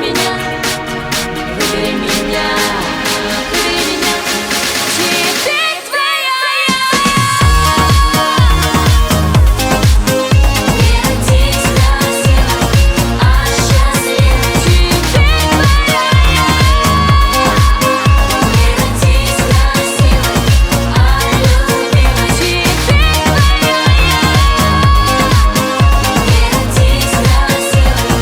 меня, выбери меня, выбери меня. Теперь твоя я. Не родись красивой, а счастливой. Теперь твоя я. Не родись красивой, а любимой. Теперь твоя я. Не родись красивой,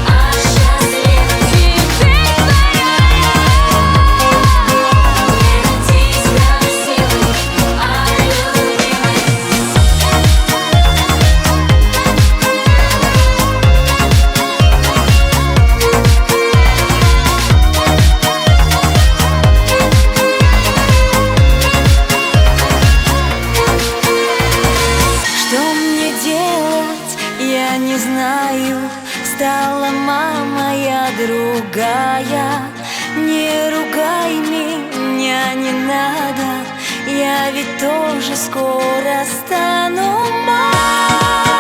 а счастливой. Теперь твоя я. Не родись красивой, а любимой. Что мне делать, я не знаю. Стала мама я другая. Не ругай меня, не надо. Я ведь тоже скоро стану мамой.